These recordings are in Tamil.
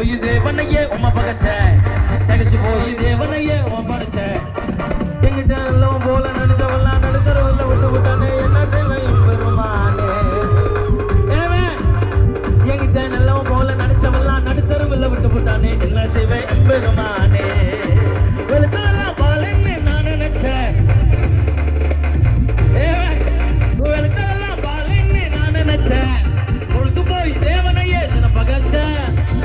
போய் தேவனையே உமா பகச்ச தகச்சு போய் தேவனையே உமா படைச்ச எங்கிட்ட எல்லாம் போல நடிச்சவெல்லாம் நடுத்தரவுல விட்டு விட்டானே என்ன செய்வேன் பெருமானே எங்கிட்ட நல்லவன் போல நடிச்சவெல்லாம் நடுத்தரவுல விட்டு விட்டானே என்ன செய்வேன் பெருமானே வெளுத்தெல்லாம் பாலன்னு நான் நினைச்சேன் வெளுத்தெல்லாம் பாலன்னு நான் நினைச்சேன் பொழுது போய் தேவனையே தின பகச்ச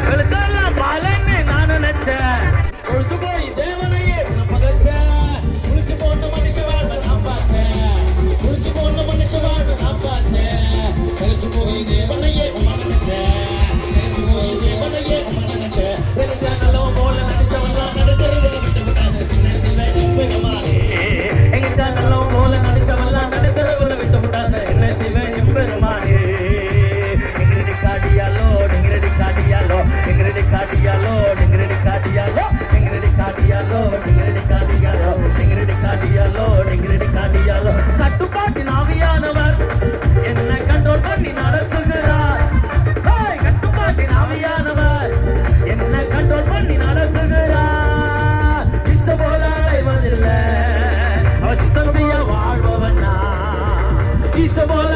வெளுத்தெல்லாம் பாலன்னு நான் நினைச்சேன் பொழுது போய் தேவனையே தின பகச்ச குளிச்சு போன மனுஷவாழ்வு நான் பார்த்தேன் குளிச்சு போன மனுஷவாழ்வு நான் பார்த்தேன் கழிச்சு போய் தேவனையே உமா நினைச்சேன் கழிச்சு போய் தேவனையே உமா நினைச்சேன் வெளுத்த நல்லவன் போல நடிச்சவெல்லாம் நடுத்தரவுல விட்டு விட்டாங்க என்ன செய்வேன் பெருமானே எங்கிட்ட நல்லவன் போல நடிச்சவெல்லாம் நடுத்தரவுல விட்டு விட்டாங்க என்ன செய்வேன் பெருமானே எங்கிரடி காடியாலோ எங்கிரடி காடியாலோ எங்கிரடி காடியாலோ எங்கிரடி காடியாலோ எங்கிரடி காடியாலோ எங்கிரடி காடியாலோ எங்கிரடி காடியாலோ எங்கிரடி காடியாலோ கட்டுப்பாட்டின் ஆவியானவர் என்ன கண்ட்ரோல் பண்ணி நடத்துகிறார் கட்டுப்பாட்டின் ஆவியானவர் என்ன கண்ட்ரோல் பண்ணி நடத்துகிறார் இஷ்ட போல அலைவதில்லை அவர் சுத்தம் செய்ய வாழ்பவன் நான் இஷ்ட போல